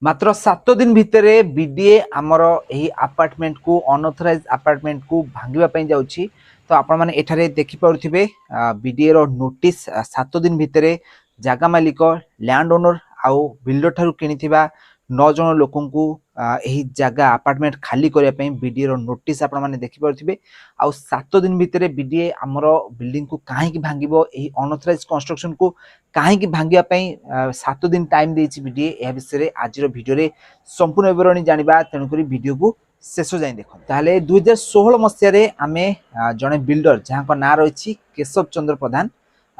मात्र 7 दिन भितर बीडीए आमर यही अपार्टमेंट को अनऑथराइज अपार्टमेंट को भांगिबा पई जाउछि। तो आपण माने एठारे देखि पारुथिबे बीडीए रो नोटिस 7 दिन भितर जागा मालिक लैंड ओनर आउ बिल्डर ठारू किनिथिबा 9 जन लोकंकु यही जगह अपार्टमेंट खाली करिया पई बीडीए रो नोटिस आपण माने देखि पारुथिबे। आउ 7 दिन भितर बीडीए आमर बिल्डिंग को काहे कि भांगिबो, यही अनऑथराइज कंस्ट्रक्शन को काहे कि भांगिया पई 7 दिन टाइम देछि बीडीए। ए विषय आज वीडियो रे संपूर्ण विवरणी जानिबा, तेणुक वीडियो को शेष जाए देख। ताहले 2016 मसीह रे आमे जने बिल्डर जहाँ ना रही केशव चंद्र प्रधान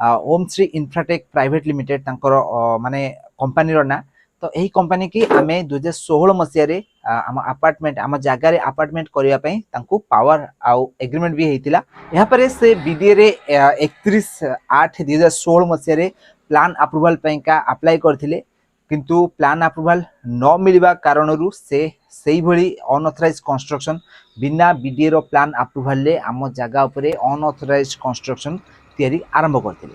ओम श्री इन्फ्राटेक प्राइवेट लिमिटेड तांकर माने कंपनी रो ना। तो यही कंपनी की आमे 2016 मसीह रे आम अपार्टमेंट आम जगार अपार्टमेंट करने पावर आउ एग्रीमेंट भी होता। यहाँ पर से बीडीए रे 31/8/2016 मसीह प्लान अप्रूवल का अप्लाई करथिले, किंतु प्लान अप्रूवल न मिलवा कारणरू से सही भली अनऑथराइज कंस्ट्रक्शन बिना बीडीए रो प्लान अप्रूवल ले आम जगह उपरे अनऑथराइज कंस्ट्रक्शन तैयारी आरंभ करथिले।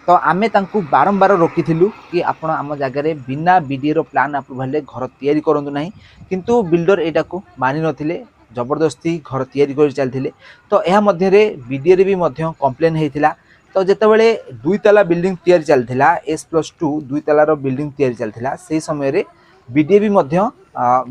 तो आमे तांकु बारंबार रोकिथिलु कि आपण आम जगह बिना बीडीए रो प्लान अप्रूवल ले घर तैयारी करंतु नाही, किंतु बिल्डर एटा को मानि नथिले, जबरदस्ती घर तैयारी कर चलथिले। तो यह मध्य रे बीडीए रे भी मध्य कंप्लेन हेतिला। तो जितेबाला 2 ताला बिल्डिंग तैयारी चलता S+2 2 तालार बिल्डिंग तैयारी चलता से समय रे बीडीए भी मध्य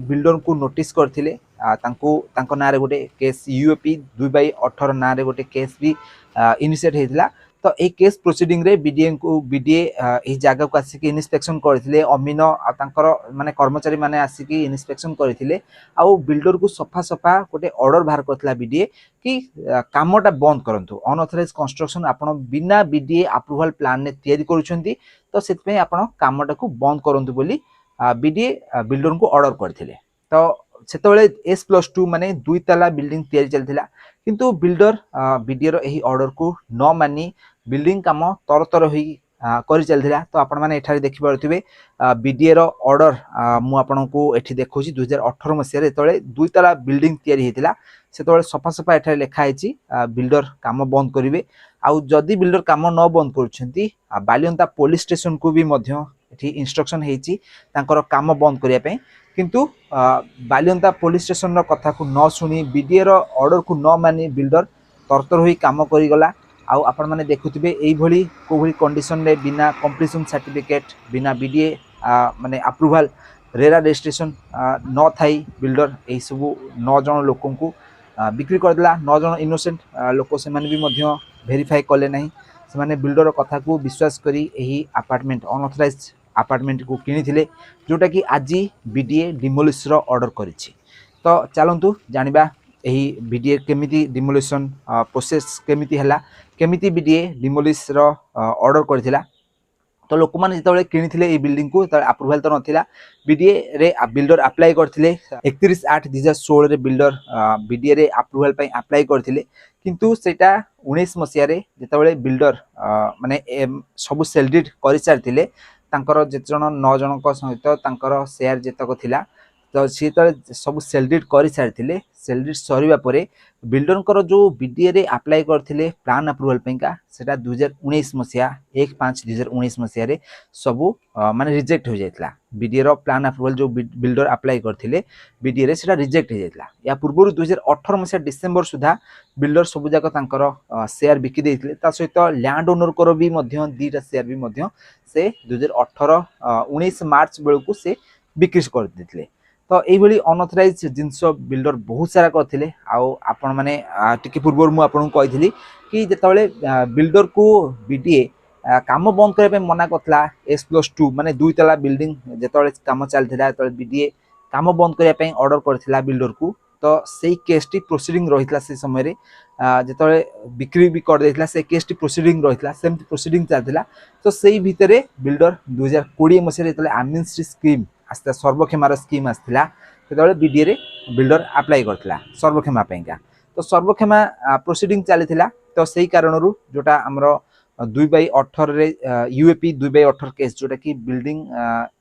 बिल्डर को नोटिस करथिले। ना रे गोटे केस UAP 2/18 ना रे गोटे केस भी इनिशिएट हेतिला। तो ए केस प्रोसीडिंग रे बीडीए ए जगह को आसिक इन्स्पेक्शन करथिले। अमीन तांकर माने कर्मचारी माने आसिक इन्स्पेक्शन करथिले। आउ बिल्डर को सफा सफा गोटे ऑर्डर बाहर करथिला बीडीए कि कामटा बंद करंतु, अनऑथराइज कंस्ट्रक्शन आपण बिना बीडीए अप्रूवल प्लान ने तैयारी करूछंती, तो सेतपे आपण कामटा को बंद करंतु बोली बीडीए बिल्डर को ऑर्डर करथिले। तो सेतबेले S+2 माने 2 ताला बिल्डिंग तैयारी चलथिला, किंतु बिल्डर बीडीए रो एही ऑर्डर को न मानी बिल्डिंग काम तरतर होई करि चलथिला। तो आपण माने एठारे देखि पारुथिबे बीडीए रो ऑर्डर मु आपनको एठी देखौछि 2018 मसिया रे तळे 2 ताला बिल्डिंग तैयारी हेतिला। सेतबेले सफा सफा एठारे लेखा आइछि बिल्डर काम बंद करिवे। आउ जदि बिल्डर काम न बंद करूछंती बालियंता पुलिस स्टेशन को भी मध्य एठी इंस्ट्रक्शन हेछि तांकर काम बंद करिया पे, किंतु बालियंता पुलिस स्टेशन रो कथा को न सुनी बीडीए रो ऑर्डर को न मानी बिल्डर तरतर होई काम करि गला। आउ आपण माने देखुथिबे एई भली को भली कंडीशन रे बिना कंप्लीशन सर्टिफिकेट बिना बीडीए माने अप्रूवल रेरा रजिस्ट्रेशन न थाई बिल्डर एई सब 9 जन लोकन को बिक्री कर दिला। 9 जन इनोसेंट लोक से माने भी मध्य वेरीफाई कले नहीं, से माने बिल्डर कथा को विश्वास करी एही अपार्टमेंट अनऑथराइज अपार्टमेंट को किनिथिले, जोटा कि आज बीडीए डिमोलिश रो ऑर्डर करिछि। तो चलंतु जानिबा एही बीडीए केमिति डिमोलिशन प्रोसेस केमिति हला, केमिति बीडीए डिमोलिश रो ऑर्डर करथिला। तो लोक माने जेतबेले किनिथिले ए बिल्डिंग को त अप्रूवल तो नथिला, बीडीए रे बिल्डर अप्लाई करथिले 31/8/2016 रे बिल्डर बीडीए रे अप्रूवल पई अप्लाई करथिले, किंतु सेटा 19 मसिया रे जेतबेले बिल्डर माने सब सेल डीड करि सारथिले तांकर जेतजन 9 जनक सहित तांकर शेयर जेतक थिला। तो सी तो सब सेल डीड कर सारी सेल डीड सरीबा परे बिल्डर जो बीडीए रे अप्लाई करथिले प्लान अप्रूवल पेंका सेटा 2019 मसिया 1/5/2019 मसिया रे सब माने रिजेक्ट हो जाइतला। बीडीए रो प्लान अप्रूवल जो बिल्डर अप्लाई करथिले बीडीए रे सेटा रिजेक्ट हो जाइतला। या पूर्व 2018 मसिया डिसेंबर सुधा बिल्डर सब जाक तांकर शेयर बिकी देथिले। ता सहित लैंड ओनर को भी मध्य 2टा शेयर भी मध्य से 2018-19 मार्च बेलू से बिक्री कर देथिले। तो यही अनऑथराइज जिनस बिल्डर बहुत सारा करथिले। आपण माने टिके पूर्व मु आपन को कहिथिली कि जेतबेले बिल्डर को बीडीए काम बंद करे मना करथला S+2 माने 2 ताला बिल्डिंग जेतबेले काम चलथिला तबे बीडीए काम बंद करे ऑर्डर करथिला बिल्डर को। तो सेही केस टी प्रोसीडिंग रहितला से समय रे जेतबेले बिक्री भी कर देथिला से केस टी प्रोसीडिंग रहितला सेम प्रोसीडिंग चलथिला। तो सेही भितरे बिल्डर 2020 मसिया जेतबेले आमिनश्री स्कीम आस्ते सर्वक्षमार स्कीम आसला से बीडीए रे बिल्डर अप्लाई करथिला सर्वक्षमा पेंका। तो सर्वक्षमा प्रोसीडिंग चली। तो सही कारण जोटा आमर 2/18 रे यूएपी 2/18 केस जोटा कि बिल्डिंग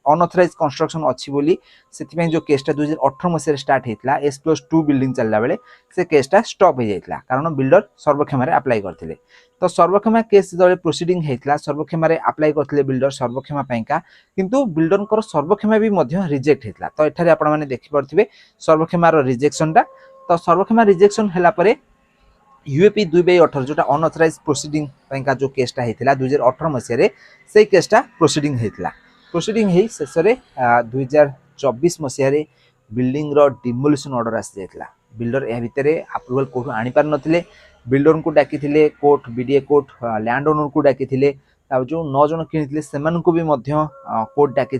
अनऑथराइज कंस्ट्रक्शन अच्छी बोली से जो केसटा 2018 मसीह स्टार्ट होता S+2 बिल्डिंग चलला बेले से केसटा स्टॉप हो जाता कारण बिल्डर सर्वक्षेम अप्लाई करते। तो सर्वक्षेमा केस जो प्रोसीडिंग होता सर्वक्षेम अप्लाई करते बिल्डर सर्वक्षेमा किंतु बिल्डर सर्वक्षेमा भी रिजेक्ट होता। तो एठारे आपण माने देखि परथिबे सर्वक्षेमार रिजेक्शनटा। तो सर्वक्षेमा रिजेक्शन हैला परे यूएपी 2/18 जोटा अनऑथराइज प्रोसीडिंग जो केसटा होता 2018 मसीह से केसटा प्रोसीडिंग होता। प्रोसीडिंग हो शेष 2024 मसीह बिल्डिंग रो डिमोलिशन ऑर्डर आसी जाइतला। बिल्डर या भितर अप्रूवल कोर्ट आनी पार नथिले। बिल्डर को डाकी court BDA court land owner को डाकी जो 9 जन किनिथिले सेमानकु भी मध्य कोर्ट डाकी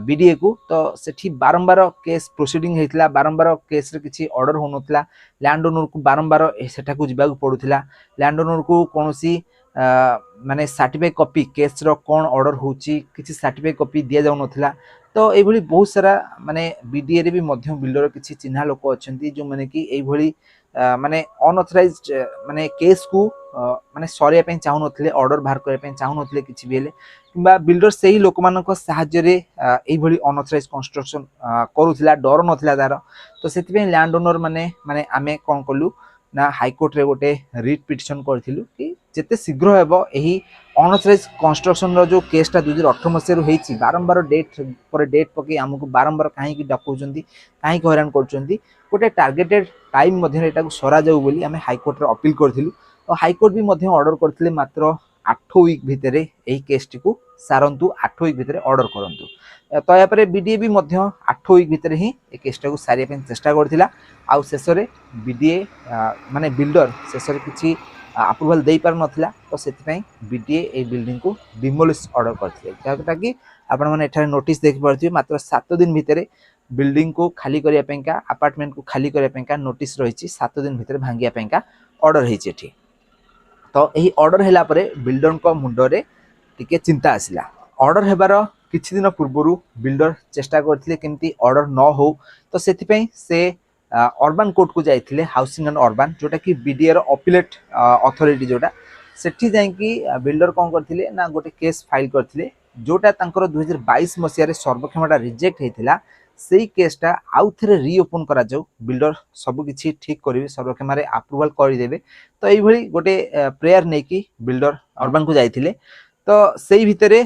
बीडीए को। तो सेठी बारंबार केस प्रोसीडिंग होता बारंबार केस रे किछि ऑर्डर होनथला। लैंड ओनर को बारंबार सेठा को जिबाक पड़ुथिला। लैंड ओनर को कोनोसी माने सर्टिफाइड कॉपी केस रो कोन ऑर्डर होची किछि सर्टिफाइड कॉपी दिया जाउ नथिला। तो एभली बहुत सारा माने बीडीए रे भी मध्य बिल्डर किछि चिन्हा लोक अछंती जो माने कि एभली माने अनऑथराइज्ड माने केस को माने सरिया पे चाहू नथिले ऑर्डर बाहर करे पे चाहू नथिले किछि बेले किबा बिल्डर सही लोक मानको सहाय्य रे एभली अनऑथराइज कंस्ट्रक्शन करूथिला डर नथिला तार। तो सेति पे लैंड ओनर माने माने आमे कोन कलु ना हाई कोर्ट रे गोटे रिट पिटिशन करथिलु कि जेते शीघ्र हेबो एही अनऑथराइज कंस्ट्रक्शन रो जो केसटा 2018 मसीह रो हेछि बारंबार डेट पर डेट पके हमकु बारंबार काहे कि डकौचंती काहे हैरान करचंती गोटे टार्गेटेड टाइम मध्ये एटा को सरा जाऊ बोली आमे हाई कोर्ट रे अपील करथिलु। तो हाई कोर्ट भी मध्ये ऑर्डर करथिले मात्र 8 वीक भितरे एही केसटी को सारंतु 8 वीक भितरे ऑर्डर करंतु। तो या परे बीडीए भी मध्ये 8 वीक भितरे ही ए केसटा को सारिया पे चेष्टा करथिला। आउ शेष रे बीडीए माने बिल्डर शेष रे किछि अप्रूवल दे पार नथिला। तो सेति पई बीडीए ए बिल्डिंग को डिमोलिश ऑर्डर करथिले जेटा कि आपण माने एठारे नोटिस देखि परथिबे मात्र 7 दिन भितरे बिल्डिंग को खाली करिया पेंका अपार्टमेंट को खाली करिया पेंका नोटिस रहिछि 7 दिन भितरे भांगिया पेंका ऑर्डर हेछि एठी। तो यही ऑर्डर हैला परे बिल्डर को मुंडरे टिके चिंता आसिला। ऑर्डर हेबार किछि दिन पूर्वरु बिल्डर चेष्टा करथिले केमती ऑर्डर न हो। तो सेति पई से अर्बन कोर्ट को जाइथिले हाउसिंग एंड अर्बन जोटा कि बीडीए रो अपीलेट अथॉरिटी जोटा सेठी जाई कि बिल्डर कोन करथिले ना गोटे केस फाइल करथिले जोटा तांकर 2022 मसिया रे सर्वक्षेमाटा रिजेक्ट हेतिला। सेही केसटा आउ थरे रीओपन करा जाऊ बिल्डर सब किछि ठीक करिवे सर्वक्षेमारे अप्रूवल करि देबे। तो एई भली गोटे प्रेयर नै कि बिल्डर अर्बन को जाइथिले। तो सेही भितरे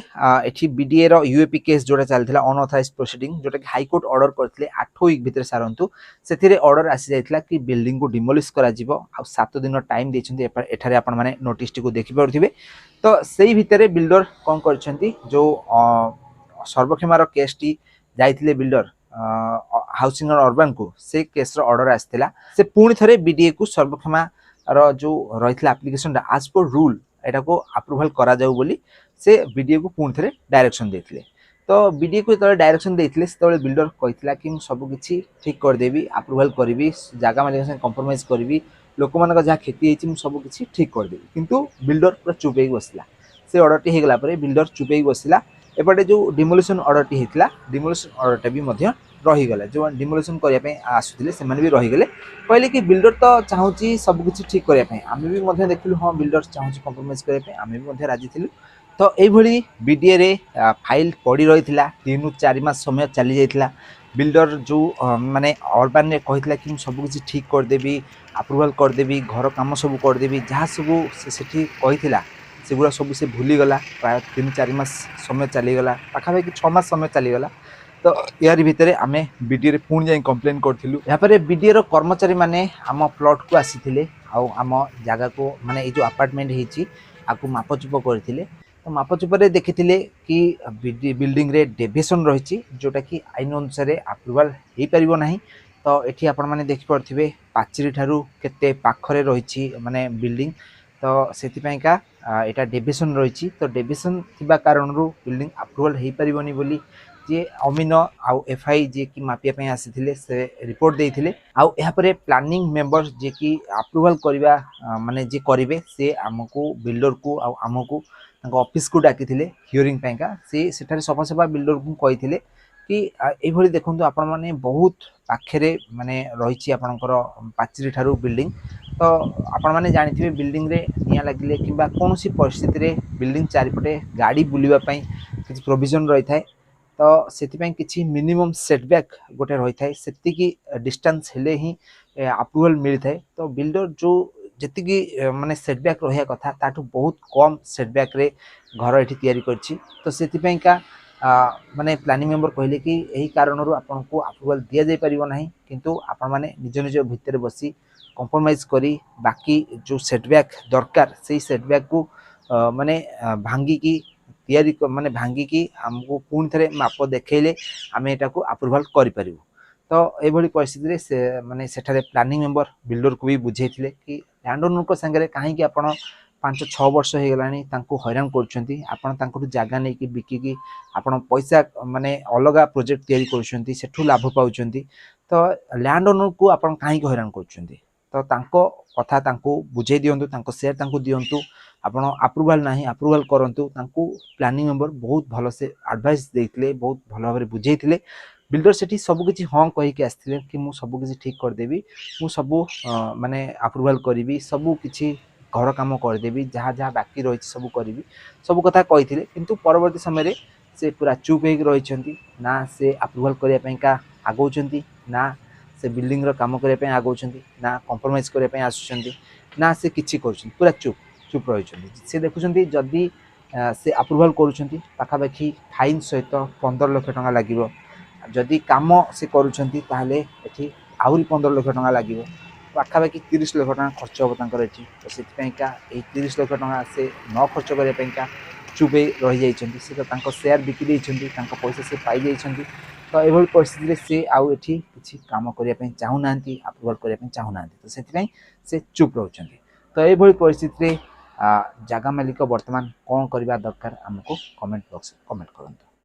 एठी बीडीए रो यूएपी केस जोटा चलथिला अनऑथराइज प्रोसीडिंग जोटा कि हाई कोर्ट ऑर्डर करथिले 8 वीक भितर सारंतु सेथिरे ऑर्डर आसी जाइथिला कि बिल्डिंग को डिमोलिश करा जिवो आ 7 दिन टाइम दैछन्ती एठारे आपण माने नोटिस टी को देखि परथिबे। तो सेही भितरे बिल्डर कोन करछन्ती जो सर्वक्षेमार केस टी जाइथिले बिल्डर हाउसिंग और अर्बन को से केस रो ऑर्डर आस्थिला से पुणी थरे बीडीए को सर्वक्षेमा रो जो रहितला एप्लीकेशन आज पर रूल एटा को अप्रूवल करा जाऊ बोली से बीडीए को पुणी थरे डायरेक्शन देथिले। तो बीडीए को तळे डायरेक्शन देथिले तळे बिल्डर कहितला कि सब किछि ठीक कर देबी अप्रूवल करबी जागा मालिक से कंप्रोमाइज करबी लोक मानक जा खेती हेछि मु सब किछि ठीक कर देबी किंतु बिल्डर पूरा चुप हेइ बसला। से ऑर्डर टी हेगला परे बिल्डर चुप हेइ बसला। एपटे जो डिमोलिशन ऑर्डर टी हेतला डिमोलिशन ऑर्डर टा भी मध्य रही गला जो डिमोलिशन करिया पे आसुथिले से माने भी रही गले कहले कि बिल्डर तो चाहूची सब किछि ठीक करिया पे आमे भी मध्य देखलु हां बिल्डर चाहूची कंप्रोमाइज करिया पे आमे भी मध्य राजी थिलु। तो एई भली बीडीए रे फाइल पड़ी रहितला 3 ରୁ 4 मास समय चली जाइतला। बिल्डर जो माने अर्बन ने कहितला कि सब किछि ठीक कर देबी अप्रूवल कर देबी घर काम सब कर देबी जहा सब से सेठी कहितला सेगुड़ा सब से भूली गला प्राय 3-4 मास समय चली गला पाखापाखि 6 मास समय चली गला। तो यार भितर आमे बीडीए रे पुणी जाई कंप्लेन करथिलु। यहाँ पर बीडीए रो कर्मचारी माने आम प्लॉट को आसीथिले आउ आम जगह को माने ए जो अपार्टमेंट हेछि आकु मापचुप करथिले। तो मापचुप रे देखिथिले कि बिल्डिंग रे डेविएशन रहिछि जोटा कि आईन अनुसार अप्रूवल हेइ परिबो नाही। तो एठी आपण माने देखि परथिबे पाचरी ठारू केते पाखरे रहिछि माने बिल्डिंग। तो सेति पई का एटा डेविएशन रहिछि। तो डेविएशन थिबा कारणरू बिल्डिंग अप्रूवल हेइ परिबोनी बोली जे अमीन आउ एफआई जे कि मापिया पे आसीथिले से रिपोर्ट देइथिले। आउ एहा परे प्लानिंग मेंबर्स जे कि अप्रूवल करबा माने जे करिवे से हमकु बिल्डर को आउ हमकु तांको ऑफिस को डाकिथिले हियरिंग पेंका से सेठारे सफा सफा बिल्डर को कहिथिले कि एई भली देखंतु आपण माने बहुत पाखरे माने रहिछि आपनकर पाचरी ठारू बिल्डिंग। तो आपण मैंने जानिथिबे बिल्डिंग रे निया लगिले किंबा कोनोसी परिस्थिति रे बिल्डिंग चारिपटे गाड़ी बुलिबा पई किछि प्रोविजन रही थाए तो सेथिपई किछि मिनिमम सेटबैक गोटे रही थाए सेतिकी डिस्टेंस हेले ही अप्रूवल मिली थाए तो बिल्डर जो जेतिकी माने सेटबैक रहिया कथा ताठू बहुत कम सेटबैक रे घर एठी तयारी करछि तो सेथिपई का माने प्लानिंग मेंबर कहले कि यही कारणरू आपन को अप्रूवल दिया जाय परिबो नाही किंतु आपण माने निज निज भितर बसी कंप्रोमाइज करी बाकी जो सेटबैक दरकार से सेटबैक को माने भांगी की तैयारी माने भांगी की हमको पुणी थे माप देखले आम एटा को अप्रूवल करि परिबो तो एभली परिस्थिति रे से माने सेठारे प्लानिंग मेंबर बिल्डर को भी बुझेइथिले कि लैंड ओनर को संगे काहे कि आपण 5-6 वर्ष हो गलानी तांको हैरान करछंती आपण तांको जागा नै कि बिकी कि आपण पैसा माने अलगा प्रोजेक्ट तैयारी करछंती सेठू लाभ पाउछंती तो लैंड ओनर को आपण काहे कि हैरान करछंती तो तांको कथा तांको बुझे दियंतु तांको शेयर तांको दियंतु आपण अप्रूवल नाही अप्रूवल करंतु तांको प्लानिंग मेंबर बहुत भलो से एडवाइस देथिले बहुत भलो भाबरे बुझेइथिले बिल्डर सेठी सब किछि हां कहि के आस्थिले कि मु सब किछि ठीक कर देबी मु सब माने अप्रूवल करिवि सब किछि घर काम कर देबी जहाँ जहाँ बाकी रही सब करी सब कथा कही किंतु परवर्ती समय रे से पूरा चुप हो रही ना से अप्रूवल करने का आगौଛନ୍ତି ना से बिल्डिंग रो काम करने आगौଛନ୍ତି ना कंप्रोमाइज करने आसुଛନ୍ତି ना से किछि कर पूरा चुप चुप रही से देखुं जदि से अप्रूवल करुँच पाखापाखि फाइन सहित 15 लाख टका लगे जदि काम से करुँचे आहरी 15 लाख टका लगे पाखापाखि 30 लाख टका खर्च हम तर ये तो से 30 लाख टका से न खर्च करने चुप रही जाइए से तो शेयर बिकी पैसा से पाई जाइए तो ये परिस्थिति से आउ एठी किसी काम करने चाहूना अप्रूवल करने चाहूना तो से चुप रोच तो ये परिस्थिति जगह मालिक वर्तमान कौन करने दरकार आमको कमेंट बॉक्स कमेंट करूँ।